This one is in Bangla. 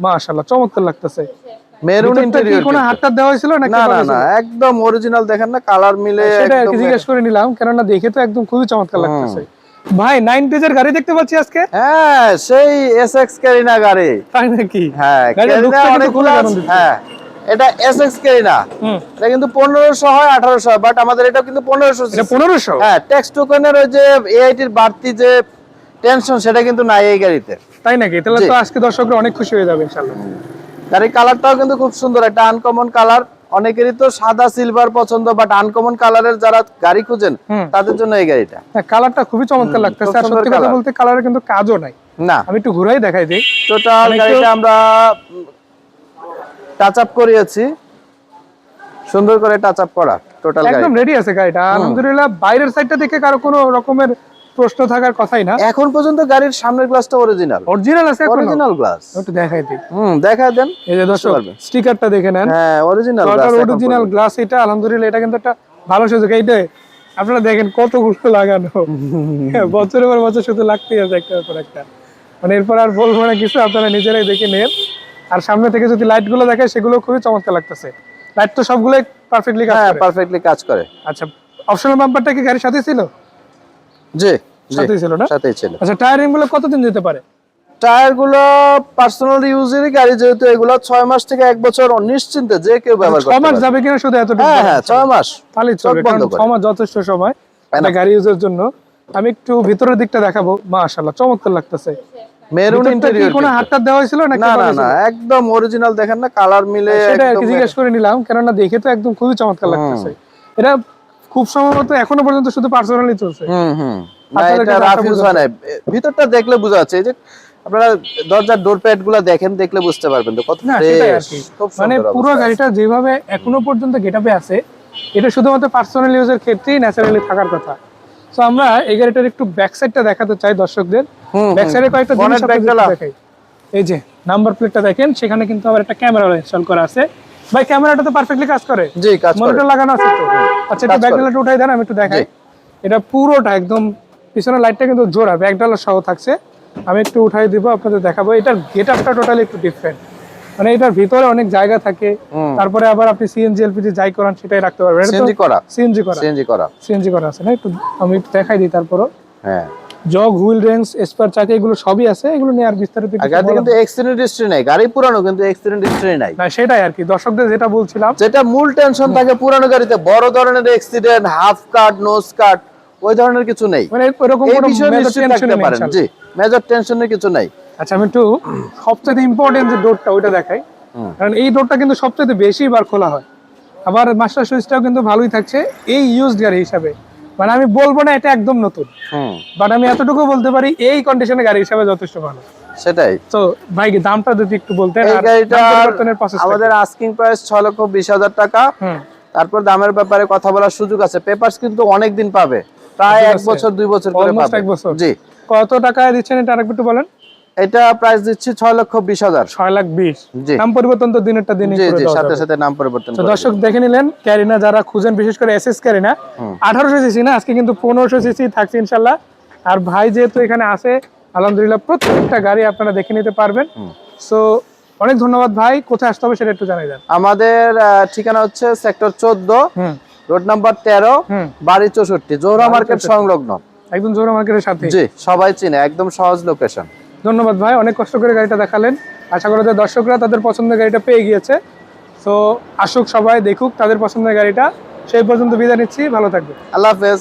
মাশাআল্লাহ চমৎকার লাগতেছে। মেরুন ইন্টেরিয়র কোনো হাতটা দেওয়া হয়েছিল নাকি? না না না, একদম অরিজিনাল। দেখেন না কালার মিলে সেটা একদম জিজ্ঞেস করে নিলাম, কারণ না দেখে তো একদম খুবই চমৎকার লাগতেছে। ভাই 90s এর গাড়ি দেখতে পাচ্ছি আজকে। হ্যাঁ, সেই এসএক্স ক্যারিনা গাড়ি। তাই নাকি? হ্যাঁ, ক্যারিনা অনেকগুলো। হ্যাঁ, এটা এসএক্স ক্যারিনা। এটা কিন্তু 1500 হয় 1800 হয়, বাট আমাদের এটা কিন্তু 1500। এটা 1500? হ্যাঁ, ট্যাক্স টোকেনের ওই যে এআইটির বাড়তি যে টেনশন সেটা কিন্তু নাই এই গাড়িতে। তাই নাকি? তাহলে তো আজকে দর্শকরা অনেক খুশি হয়ে যাবে ইনশাআল্লাহ। গাড়ির কালারটাও কিন্তু খুব সুন্দর, একটা আনকমন কালার। অনেকেরই তো সাদা সিলভার পছন্দ, বাট আনকমন কালারের যারা গাড়ি খুঁজেন তাদের জন্য এই গাড়িটা। হ্যাঁ, কালারটা খুবই চমৎকার লাগতেছে। আর সত্যি কথা বলতে কালারে কিন্তু কাজও নাই। না, আমি একটু ঘুরাই দেখাই দিই। টোটাল গাড়িটা আমরা টাচ আপ করিয়েছি, সুন্দর করে টাচ আপ করা টোটাল গাড়ি। একদম রেডি আছে গাড়িটা আলহামদুলিল্লাহ। বাইরের সাইডটা দেখে কারো কোনো রকমের প্রশ্ন থাকার কথাই না। এখন পর্যন্ত গাড়ির সামনের গ্লাসটা অরিজিনাল আছে, অরিজিনাল গ্লাস। একটু দেখাই দিই। দেখাই দেন। এই যে দর্শক স্টিকারটা দেখে নেন। হ্যাঁ, অরিজিনাল গ্লাস, অরিজিনাল গ্লাস। এটা আলহামদুলিল্লাহ, এটা কিন্তু একটা ভালো সুযোগ। এইটা আপনারা দেখেন কতগুলো লাগানো, বছরের পর বছর শুধু লাগতেই আছে একটার পর একটা। মানে এরপর আর বলবো না কিছু, আপনারা নিজেরাই দেখে নেন। আর সামনে থেকে যদি লাইট গুলো দেখে সেগুলো খুবই চমৎকার লাগতেছে। লাইট তো সবগুলোই পারফেক্টলি কাজ করে। পারফেক্টলি কাজ করে। আচ্ছা, অপশনাল বাম্পারটা কি গাড়ির সাথে ছিল? জি, সাথেই ছিল না? সাথেই ছিল। আচ্ছা, টায়ারিং গুলো কতদিন যেতে পারে? টায়ার গুলো পার্সোনাল ইউজেরই গাড়ি, যেহেতু এগুলো 6 মাস থেকে 1 বছর নিশ্চিন্তে যে কেউ ব্যবহার করতে পারে। 6 মাস যাবে কিনা শুধু এতটুকু? হ্যাঁ, 6 মাস তাহলেই চলবে, কারণ 6 মাস যথেষ্ট সময় একটা গাড়ি ইউজের জন্য। আমি একটু ভিতরের দিকটা দেখাবো। মাশাআল্লাহ চমৎকার লাগতেছে। Maroon interior. কোনো হাতটা দেওয়া হয়েছিল নাকি? না না না, একদম অরিজিনাল। দেখেন না কালার মিলে সেটা জিজ্ঞেস করে নিলাম, কারণ না দেখে তো একদম খুবই চমৎকার লাগতেছে। এটা খুব সম্ভবত এখনো পর্যন্ত শুধু পার্সোনালি চলছে। না, এটা রাফিউজ হয় না। ভিতরটা দেখলে বোঝা যাচ্ছে। এই যে আপনারা দরজার ডোর প্যাড গুলো দেখেন, দেখলে বুঝতে পারবেন তো কত ফ্রেশ। মানে পুরো গাড়িটা যেভাবে এখনো পর্যন্ত গেটআপে আছে, এটা শুধুমাত্র পার্সোনাল ইউজের ক্ষেত্রেই ন্যাচারালি থাকার কথা। সো আমরা এই গাড়িটার একটু ব্যাক সাইডটা দেখাতে চাই দর্শকদের। ব্যাক সাইডে কয়েকটা জিনিস দেখাই। এই যে নাম্বার প্লেটটা দেখেন, সেখানে কিন্তু আবার একটা ক্যামেরা ইনস্টল করা আছে। ভাই, ক্যামেরাটা তো পারফেক্টলি কাজ করে? জি, কাজ করে। মনিটর লাগানো আছে তো? আচ্ছা, একটু ব্যাকলাইটটা উঠাই দেন, আমি একটু দেখাই। এটা পুরোটা একদম পিছনের লাইটটা কিন্তু জোড়া ব্যাকডালার সহ থাকছে। আমি একটু উঠাই দিব, আপনাদের দেখাবো। এটার গেটআপটা টোটালি একটু ডিফারেন্ট। মানে এটার ভিতরে অনেক জায়গা থাকে, তারপরে আবার আপনি সিএনজি এলপিজি যাই করান সেটাই রাখতে পারবেন। সিএনজি করা সিএনজি করা আছে না? একটু আমি একটু দেখাই দিই তারপরও। হ্যাঁ, জগ, হুইল রেঞ্জ, স্পেয়ার চাকা এগুলো সবই আছে। এগুলো নিয়ে আর বিস্তারিত গাড়িতে কিন্তু অ্যাক্সিডেন্ট হিস্টরি নাই। গাড়ি পুরানো কিন্তু অ্যাক্সিডেন্ট হিস্টরি নাই। না, সেটাই আর কি দর্শকদের যেটা বলছিলাম, যেটা মূল টেনশন থাকে পুরানো গাড়িতে, বড় ধরনের অ্যাক্সিডেন্ট, হাফ কাট, নোজ কাট, ওই ধরনের কিছু নেই। মানে এরকম কোনো মেজর টেনশন নেই। জি, মেজর টেনশনের কিছু নাই। আচ্ছা, আমি একটু সবচেয়ে ইম্পর্টেন্ট যে ডোরটা ওইটা দেখাই, কারণ এই ডোরটা কিন্তু সবচেয়ে বেশি বার খোলা হয়। আবার মাস্টার সুইচটাও কিন্তু ভালোই থাকছে এই ইউজড গাড়ি হিসাবে। মানে আমি বলবো না এটা একদম নতুন, বাট আমি এতটুকু বলতে পারি এই কন্ডিশনে গাড়ি হিসাবে যথেষ্ট ভালো। সেটাই তো ভাই, দামটা যদি একটু বলতেন। এই গাড়িটার আমাদের আস্কিং প্রাইস 6,20,000 টাকা। তারপর দামের ব্যাপারে কথা বলার সুযোগ আছে। পেপারস কিন্তু অনেক দিন পাবে, প্রায় 1 বছর 2 বছর করে পাবে। 1 বছর। জি। কত টাকায় দিচ্ছেন এটা আরেকটু একটু বলেন। এটা প্রাইস দিচ্ছি 6,20,000। 6,20,000। জি। নাম পরিবর্তন তো দিনেরটা দিনই করে জি, দাও। সাথে সাথে নাম পরিবর্তন। তো দর্শক দেখে নিলেন, ক্যারিনা যারা খুঁজেন, বিশেষ করে এসএস ক্যারিনা 1800 সিসি না, আজকে কিন্তু 1500 সিসি থাকছে ইনশাআল্লাহ। আর ভাই যেহেতু এখানে আছে, আলহামদুলিল্লাহ প্রত্যেকটা গাড়ি আপনারা দেখে নিতে পারবেন। সো অনেক ধন্যবাদ ভাই। কোথায় আসতে হবে সেটা একটু জানাই দেন। আমাদের ঠিকানা হচ্ছে সেক্টর 14, রোড নাম্বার 13, বাড়ি 64, জোহরা মার্কেট সংলগ্ন। একদম জোহরা মার্কেটের সাথে। জি, সবাই চিনে, একদম সহজ লোকেশন। ধন্যবাদ ভাই, অনেক কষ্ট করে গাড়িটা দেখালেন। আশা করি যে দর্শকরা তাদের পছন্দের গাড়িটা পেয়ে গিয়েছে। তো আসুক, সবাই দেখুক তাদের পছন্দের গাড়িটা। সেই পর্যন্ত বিদায় নিচ্ছি, ভালো থাকবে। আল্লাহ হাফেজ।